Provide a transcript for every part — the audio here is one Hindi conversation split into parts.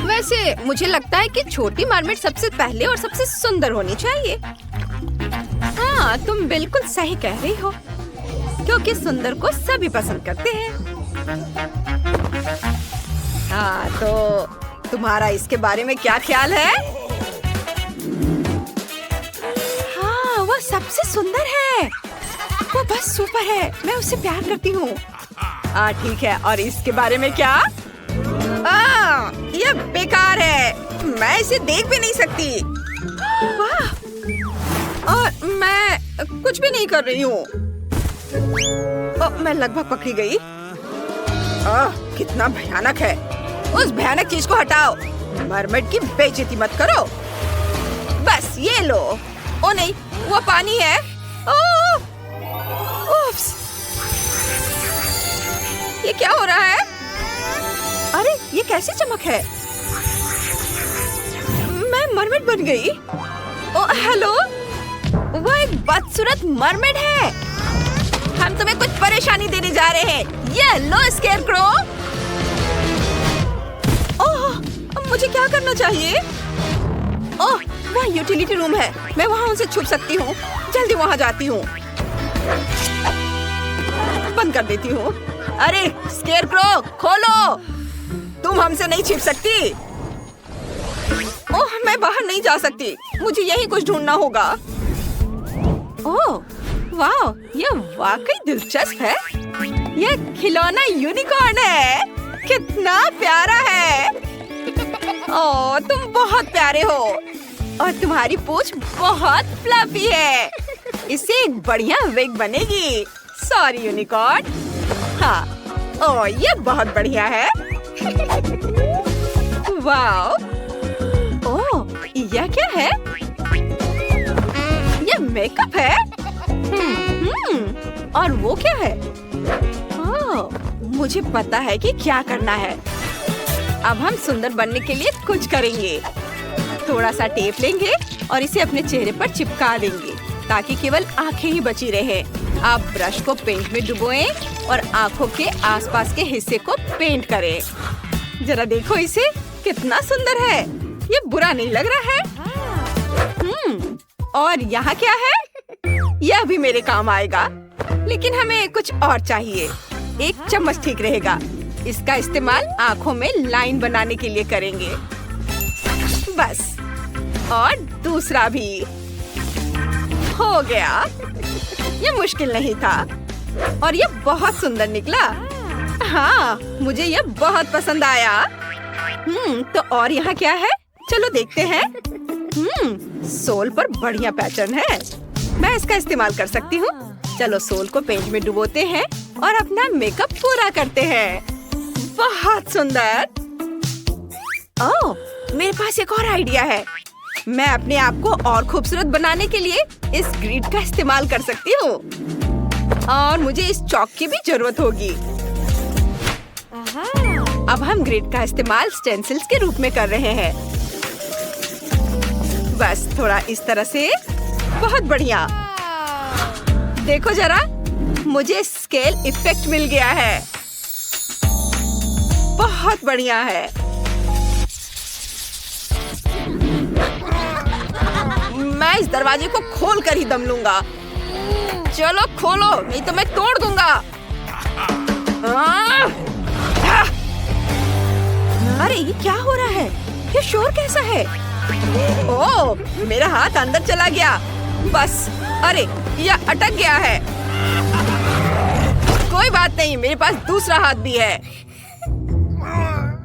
वैसे मुझे लगता है कि छोटी मरमेड सबसे पहले और सबसे सुंदर होनी चाहिए। हाँ, तुम बिल्कुल सही कह रही हो, क्योंकि सुंदर को सभी पसंद करते हैं। हाँ, तो तुम्हारा इसके बारे में क्या ख्याल है? हाँ, वो सबसे सुंदर है। वो बस सुपर है। मैं उससे प्यार करती हूँ। हाँ, ठीक है। और इसके बारे में क्या? ये बेकार है। मैं इसे देख भी नहीं सकती। वाह! और मैं कुछ भी नहीं कर रही हूँ। मैं लगभग पकड़ी गई। कितना भयानक है। उस भयानक चीज को हटाओ। मरमेड की बेइज्जती मत करो। बस ये लो। ओ नहीं, वो पानी है। उफ्स! ये क्या हो रहा है? अरे, ये कैसी चमक है? मैं मरमेड बन गई। ओ हेलो, वो एक बदसूरत मरमेड है। हम तुम्हें कुछ परेशानी देने जा रहे हैं। ये लो स्केयरक्रो। ओह, मुझे क्या करना चाहिए? ओह, वहाँ यूटिलिटी रूम है। मैं वहाँ उनसे छुप सकती हूँ। जल्दी वहाँ जाती हूँ। बंद कर देती हूँ। अरे स्केयरक्रो, खोलो। तुम हमसे नहीं छिप सकती। ओह, मैं बाहर नहीं जा सकती। मुझे यही कुछ ढूंढना होगा। ओह, वाह, ये वाकई दिलचस्प है। ये खिलौना यूनिकॉर्न है। कितना प्यारा है। ओह, तुम बहुत प्यारे हो और तुम्हारी पूंछ बहुत फ्लफी है। इससे एक बढ़िया विग बनेगी। Sorry unicorn. हाँ, ओह, ये बहुत बढ़िया है। वाह! ओह, यह क्या है? ये मेकअप है। और वो क्या है? ओह, मुझे पता है कि क्या करना है। अब हम सुंदर बनने के लिए कुछ करेंगे। थोड़ा सा टेप लेंगे और इसे अपने चेहरे पर चिपका देंगे ताकि केवल आंखें ही बची रहे। आप ब्रश को पेंट में डुबोएं और आंखों के आसपास के हिस्से को पेंट करें। जरा देखो इसे, कितना सुंदर है। ये बुरा नहीं लग रहा है। और यहाँ क्या है? यह भी मेरे काम आएगा, लेकिन हमें कुछ और चाहिए। एक चम्मच ठीक रहेगा। इसका इस्तेमाल आंखों में लाइन बनाने के लिए करेंगे। बस, और दूसरा भी हो गया। ये मुश्किल नहीं था और ये बहुत सुंदर निकला। हाँ, मुझे ये बहुत पसंद आया। तो और यहाँ क्या है? चलो देखते हैं। सोल पर बढ़िया पैटर्न है। मैं इसका इस्तेमाल कर सकती हूँ। चलो सोल को पेंट में डुबोते हैं और अपना मेकअप पूरा करते हैं। बहुत सुंदर। ओह, मेरे पास एक और आइडिया है। मैं अपने आप को और खूबसूरत बनाने के लिए इस ग्रिड का इस्तेमाल कर सकती हूँ। और मुझे इस चॉक की भी जरूरत होगी। अब हम ग्रिड का इस्तेमाल स्टेंसिल्स के रूप में कर रहे हैं। बस थोड़ा इस तरह से। बहुत बढ़िया। देखो जरा, मुझे स्केल इफेक्ट मिल गया है। बहुत बढ़िया है। मैं इस दरवाजे को खोल कर ही दम लूंगा। चलो खोलो, नहीं तो मैं तोड़ दूंगा। अरे ये क्या हो रहा है? ये शोर कैसा है? ओह, मेरा हाथ अंदर चला गया। बस, अरे यह अटक गया है। कोई बात नहीं, मेरे पास दूसरा हाथ भी है।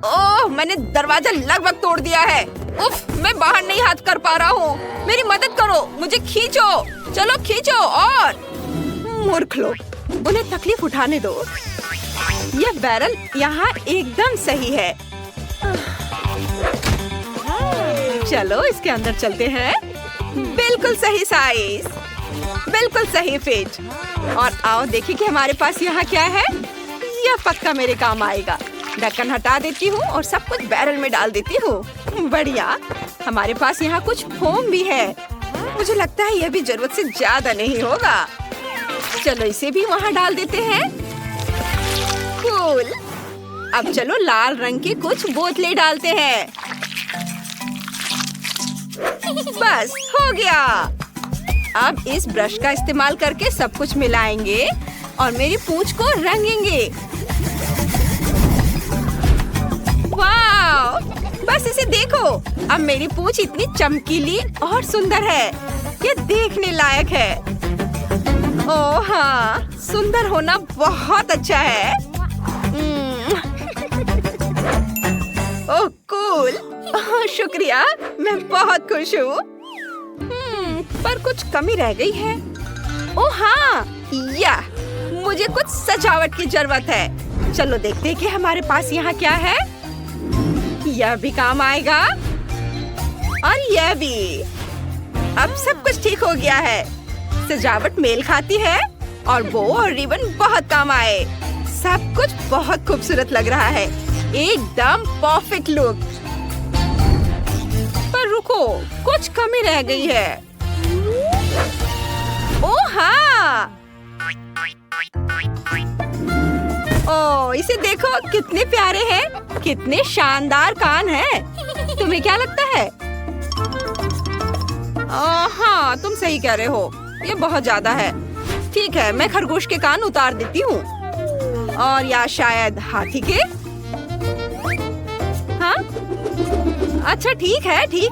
ओह, मैंने दरवाजा लगभग तोड़ दिया है। उफ, मैं बाहर नहीं हाथ कर पा रहा हूँ। मेरी मदद करो, मुझे खींचो। चलो खींचो। और मूर्ख लोग, उन्हें तकलीफ उठाने दो। यह बैरल यहाँ एकदम सही है। चलो इसके अंदर चलते हैं। बिल्कुल सही साइज, बिल्कुल सही फिट। और आओ देखिए कि हमारे पास यहाँ क्या है। यह पक्का मेरे काम आएगा। ढक्कन हटा देती हूँ और सब कुछ बैरल में डाल देती हूँ। बढ़िया। हमारे पास यहाँ कुछ फोम भी है। मुझे लगता है यह भी जरूरत से ज्यादा नहीं होगा। चलो इसे भी वहाँ डाल देते हैं। कूल। अब चलो लाल रंग की कुछ बोतलें डालते हैं। बस हो गया। अब इस ब्रश का इस्तेमाल करके सब कुछ मिलाएंगे और मेरी पूंछ को रंगेंगे। वाह! बस इसे देखो, अब मेरी पूंछ इतनी चमकीली और सुंदर है। ये देखने लायक है। ओह हाँ, सुंदर होना बहुत अच्छा है। ओह कूल। ओह, शुक्रिया, मैं बहुत खुश हूँ। पर कुछ कमी रह गई है। ओह हाँ, मुझे कुछ सजावट की जरूरत है। चलो देखते हैं कि हमारे पास यहाँ क्या है। यह भी काम आएगा और यह भी। अब सब कुछ ठीक हो गया है। सजावट मेल खाती है और वो और रिबन बहुत काम आए। सब कुछ बहुत खूबसूरत लग रहा है, एकदम परफेक्ट लुक। पर रुको, कुछ कमी रह गई है। ओह हाँ, ओह इसे देखो, कितने प्यारे हैं, कितने शानदार कान हैं। तुम्हें क्या लगता है? हाँ, तुम सही कह रहे हो, ये बहुत ज्यादा है। ठीक है, मैं खरगोश के कान उतार देती हूँ, और या शायद हाथी के। हाँ, अच्छा ठीक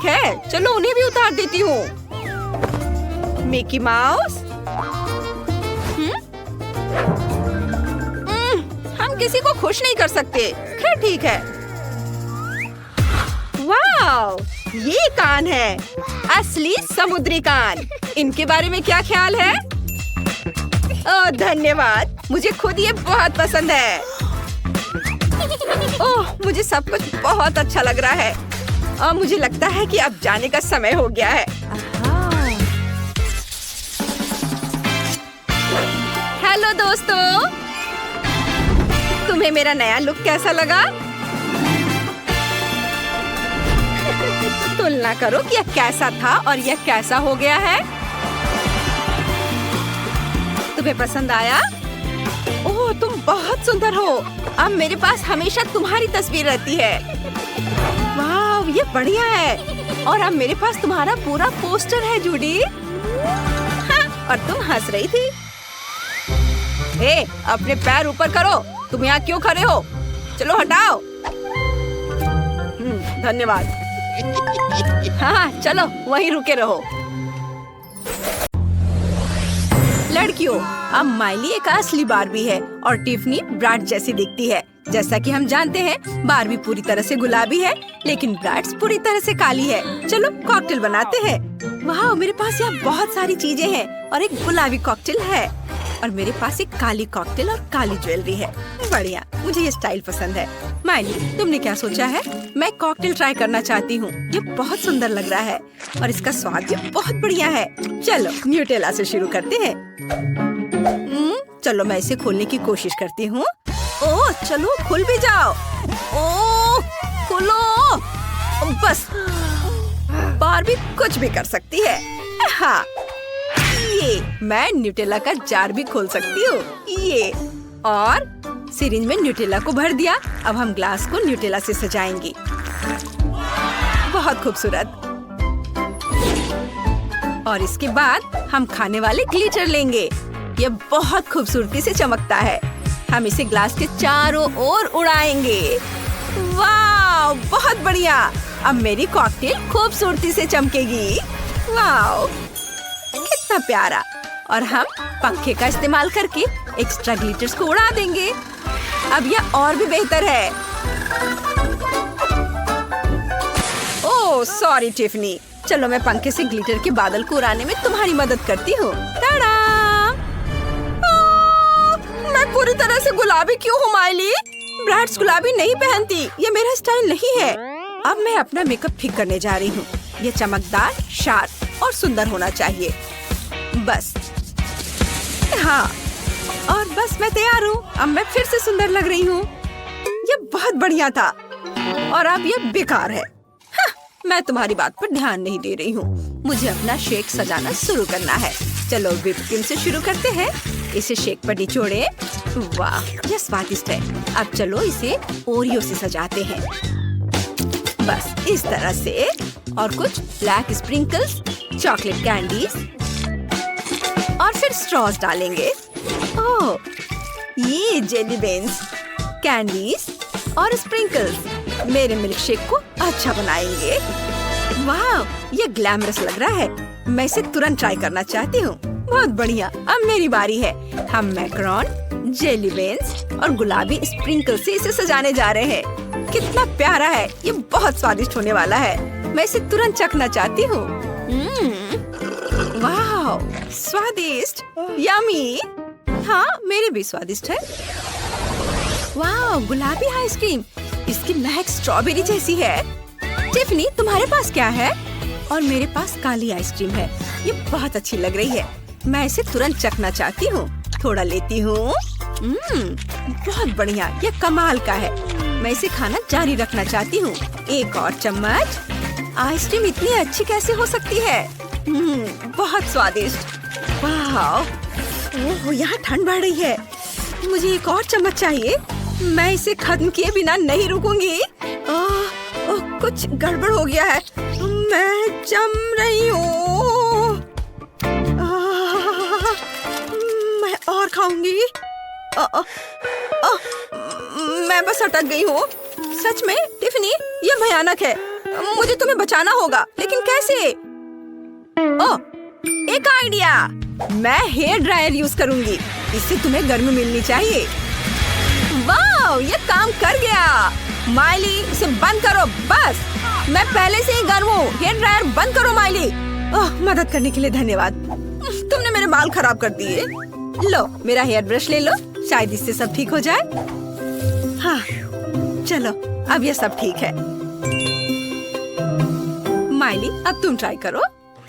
है, चलो उन्हें भी उतार देती हूँ। Mickey mouse. हम किसी को खुश नहीं कर सकते। खैर ठीक है। वाव, ये कान है, असली समुद्री कान। इनके बारे में क्या ख्याल है? ओह धन्यवाद, मुझे खुद ये बहुत पसंद है। ओह, मुझे सब कुछ बहुत अच्छा लग रहा है और मुझे लगता है कि अब जाने का समय हो गया है। हेलो दोस्तों, तुम्हें मेरा नया लुक कैसा लगा? तुलना करो कि यह कैसा था और यह कैसा हो गया है। तुम्हें पसंद आया? ओह, तुम बहुत सुंदर हो। अब मेरे पास हमेशा तुम्हारी तस्वीर रहती है। वाह, ये बढ़िया है। और अब मेरे पास तुम्हारा पूरा पोस्टर है जूडी। हाँ, और तुम हंस रही थी। ए, अपने पैर ऊपर करो। तुम यहाँ क्यों खड़े हो? चलो हटाओ। धन्यवाद। हाँ, चलो वहीं रुके रहो। लड़कियों, अब माइली एक असली बार्बी है और टिफनी ब्राड जैसी दिखती है। जैसा कि हम जानते हैं, बार्बी पूरी तरह से गुलाबी है, लेकिन ब्राड्स पूरी तरह से काली है। चलो कॉकटेल बनाते हैं। वाह, मेरे पास यहाँ बहुत सारी चीजें हैं और एक गुलाबी कॉकटेल है और मेरे पास एक काली कॉकटेल और काली ज्वेलरी है। बढ़िया, मुझे ये स्टाइल पसंद है। माइली, तुमने क्या सोचा है? मैं कॉकटेल ट्राई करना चाहती हूँ। ये बहुत सुंदर लग रहा है और इसका स्वाद भी बहुत बढ़िया है। चलो न्यूटेला से शुरू करते हैं। चलो मैं इसे खोलने की कोशिश करती हूँ। ओह, चलो खुल भी जाओ। ओह, खोलो। बस, बार्बी कुछ भी कर सकती है। हाँ, ये मैं न्यूटेला का जार भी खोल सकती हूँ। ये, और सिरिंज में न्यूटेला को भर दिया। अब हम ग्लास को न्यूटेला से सजाएंगे। बहुत खूबसूरत। और इसके बाद हम खाने वाले ग्लिटर लेंगे। ये बहुत खूबसूरती से चमकता है। हम इसे ग्लास के चारों ओर उड़ाएंगे। वाह, बहुत बढ़िया। अब मेरी कॉकटेल खूबसूरती से चमकेगी। वाह, कितना प्यारा। और हम पंखे का इस्तेमाल करके एक्स्ट्रा ग्लिटर्स को उड़ा देंगे। अब यह और भी बेहतर है। ओह सॉरी टिफनी, चलो मैं पंखे से ग्लिटर के बादल को उड़ाने में तुम्हारी मदद करती हूँ। टाडा! मैं पूरी तरह से गुलाबी क्यों हूँ माइली? ब्राड्स गुलाबी नहीं पहनती, ये मेरा स्टाइल नहीं है। अब मैं अपना मेकअप ठीक करने जा रही हूँ। ये चमकदार, शार्प और सुंदर होना चाहिए। बस, हाँ, और बस मैं तैयार हूँ। अब मैं फिर से सुंदर लग रही हूँ। ये बहुत बढ़िया था और अब ये बेकार है। हाँ, मैं तुम्हारी बात पर ध्यान नहीं दे रही हूँ। मुझे अपना शेक सजाना शुरू करना है। चलो व्हिप क्रीम से शुरू करते हैं। इसे शेक पर निचोड़े। वाह, यह स्वादिष्ट है। अब चलो इसे ओरियो से सजाते हैं। बस इस तरह से, और कुछ ब्लैक स्प्रिंकल्स, चॉकलेट कैंडीज और फिर स्ट्रॉस डालेंगे। ओह, ये जेली बेन्स, कैंडीज और स्प्रिंकल्स मेरे मिल्कशेक को अच्छा बनाएंगे। वाह, ये ग्लैमरस लग रहा है। मैं इसे तुरंत ट्राई करना चाहती हूँ। बहुत बढ़िया, अब मेरी बारी है। हम मैकरोन, जेली बेन्स और गुलाबी स्प्रिंकल से इसे सजाने जा रहे हैं। कितना प्यारा है, ये बहुत स्वादिष्ट होने वाला है। मैं इसे तुरंत चखना चाहती हूँ। वाह, स्वादिष्ट, यम्मी। हाँ, मेरे भी स्वादिष्ट है। वाह, गुलाबी आइसक्रीम, इसकी महक स्ट्रॉबेरी जैसी है। टिफनी, तुम्हारे पास क्या है? और मेरे पास काली आइसक्रीम है। ये बहुत अच्छी लग रही है। मैं इसे तुरंत चखना चाहती हूँ। थोड़ा लेती हूँ। बहुत बढ़िया, ये कमाल का है। मैं इसे खाना जारी रखना चाहती हूँ। एक और चम्मच। आइसक्रीम इतनी अच्छी कैसे हो सकती है? बहुत स्वादिष्ट। वाह, ओह, यहाँ ठंड बढ़ रही है। मुझे एक और चम्मच चाहिए। मैं इसे खत्म किए बिना नहीं रुकूंगी। कुछ गड़बड़ हो गया है। मैं जम रही हूँ। मैं और खाऊंगी। मैं बस अटक गई हूँ। सच में टिफनी, ये भयानक है। मुझे तुम्हें बचाना होगा, लेकिन कैसे? ओह, एक आइडिया। मैं हेयर ड्रायर यूज करूंगी। इससे तुम्हें गर्मी मिलनी चाहिए। वाह, ये काम कर गया। माइली, इसे बंद करो। बस, मैं पहले से ही गर्म हूँ। हेयर ड्रायर बंद करो माइली। मदद करने के लिए धन्यवाद। तुमने मेरे बाल खराब कर दिए। लो, मेरा हेयर ब्रश ले लो। शायद इससे सब ठीक हो जाए। हाँ, चलो, अब ये सब ठीक है। माइली, अब तुम ट्राई करो।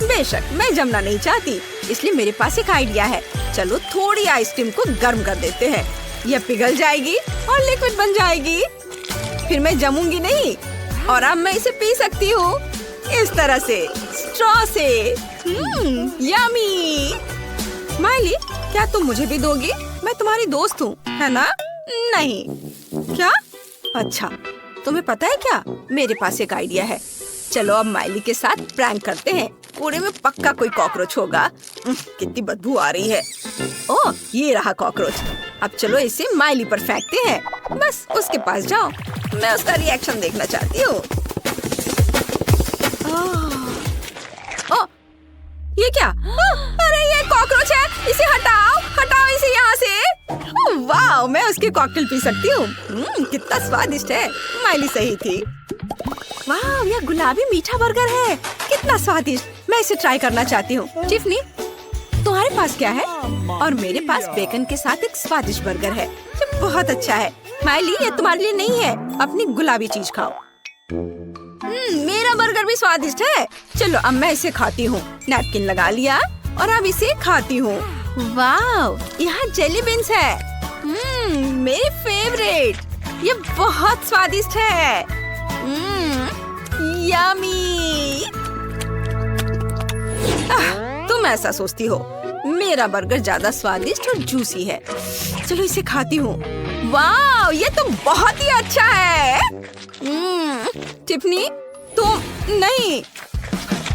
बेशक, मैं जमना नहीं चाहती, इसलिए मेरे पास एक आइडिया है। चलो, थोड़ी आइसक्रीम को गर्म कर देते हैं। यह पिघल जाएगी और लिक्विड बन जाएगी। फिर मैं जमूंगी नहीं, और अब मैं इसे पी सकती हूँ इस तरह से, स्ट्रॉ से। यम्मी। माइली, क्या तुम मुझे भी दोगी? मैं तुम्हारी दोस्त हूँ, है ना? नहीं। क्या? अच्छा, तुम्हें पता है क्या? मेरे पास एक आइडिया है। चलो, अब माइली के साथ प्रैंक करते हैं। कूड़े में पक्का कोई कॉकरोच होगा। कितनी बदबू आ रही है। ओह, ये रहा कॉकरोच। अब चलो इसे माइली पर फेंकते हैं। बस उसके पास जाओ। मैं उसका रिएक्शन देखना चाहती हूँ। ओह, ये क्या? अरे, ये कॉकरोच है। इसे हटाओ, हटाओ इसे यहाँ से। वाह, मैं उसकी कॉकटेल पी सकती हूँ। कितना स्वादिष्ट है। माइली सही थी। वाह, यह गुलाबी मीठा बर्गर है। कितना स्वादिष्ट। मैं इसे ट्राई करना चाहती हूँ। टिफनी, तुम्हारे पास क्या है? और मेरे पास बेकन के साथ एक स्वादिष्ट बर्गर है। ये बहुत अच्छा है। माइली, ये तुम्हारे लिए नहीं है। अपनी गुलाबी चीज खाओ। मेरा बर्गर भी स्वादिष्ट है। चलो, अब मैं इसे खाती हूँ। नैपकिन लगा लिया और अब इसे खाती हूँ। वाह, यहाँ जेली बीन्स है। मेरी फेवरेट। ये बहुत स्वादिष्ट है। यम्मी। तुम ऐसा सोचती हो। मेरा बर्गर ज्यादा स्वादिष्ट और जूसी है। चलो, इसे खाती हूँ। वाह, ये तो बहुत ही अच्छा है। टिफनी, तुम नहीं।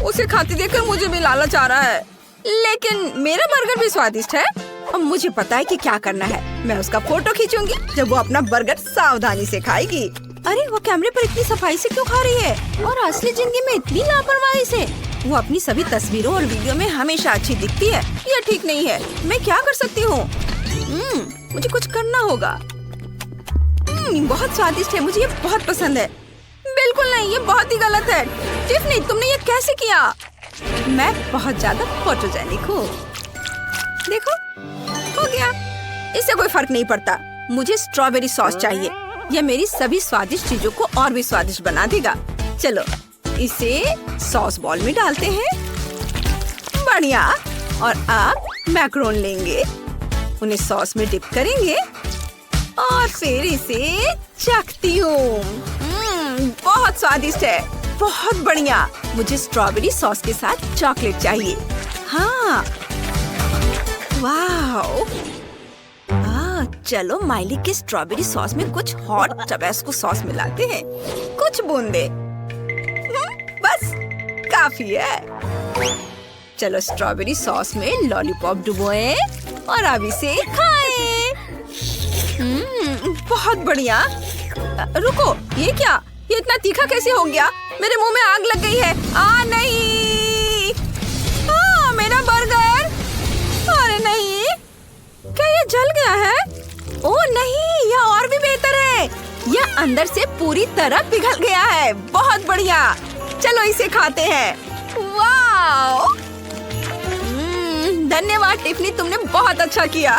उसे खाते देखकर मुझे भी लालच आ रहा है। लेकिन मेरा बर्गर भी स्वादिष्ट है। अब मुझे पता है कि क्या करना है। मैं उसका फोटो खींचूंगी जब वो अपना बर्गर सावधानी से खाएगी। अरे, वो कैमरे पर इतनी सफाई से क्यों खा रही है? और असली जिंदगी में इतनी लापरवाही से? वो अपनी सभी तस्वीरों और वीडियो में हमेशा अच्छी दिखती है। यह ठीक नहीं है। मैं क्या कर सकती हूँ? मुझे कुछ करना होगा। बहुत स्वादिष्ट है। मुझे ये बहुत पसंद है। बिल्कुल नहीं, ये बहुत ही गलत है। टिफनी, तुमने ये कैसे किया? मैं बहुत ज्यादा फोटोजेनिक हूँ। देखो, हो गया। इससे कोई फर्क नहीं पड़ता। मुझे स्ट्रॉबेरी सॉस चाहिए। यह मेरी सभी स्वादिष्ट चीजों को और भी स्वादिष्ट बना देगा। चलो, इसे सॉस बॉल में डालते हैं। बढ़िया। और अब मैकरोन लेंगे, उन्हें सॉस में डिप करेंगे और फिर इसे चखती हूँ। बहुत स्वादिष्ट है। बहुत बढ़िया। मुझे स्ट्रॉबेरी सॉस के साथ चॉकलेट चाहिए। हाँ, वाह, चलो माइली के स्ट्रॉबेरी सॉस में कुछ हॉट टबैस्को सॉस मिलाते हैं। कुछ बूंदे, बस काफी है। चलो स्ट्रॉबेरी सॉस में लॉलीपॉप डुबोएं और अब इसे खाएं। बहुत बढ़िया। रुको, ये क्या? ये इतना तीखा कैसे हो गया? मेरे मुंह में आग लग गई है। नहीं, मेरा बर्गर। अरे नहीं, क्या ये जल गया है? ओह नहीं, यह और भी बेहतर है। यह अंदर से पूरी तरह पिघल गया है। बहुत बढ़िया, चलो इसे खाते हैं। वाह! धन्यवाद टिफनी, तुमने बहुत अच्छा किया।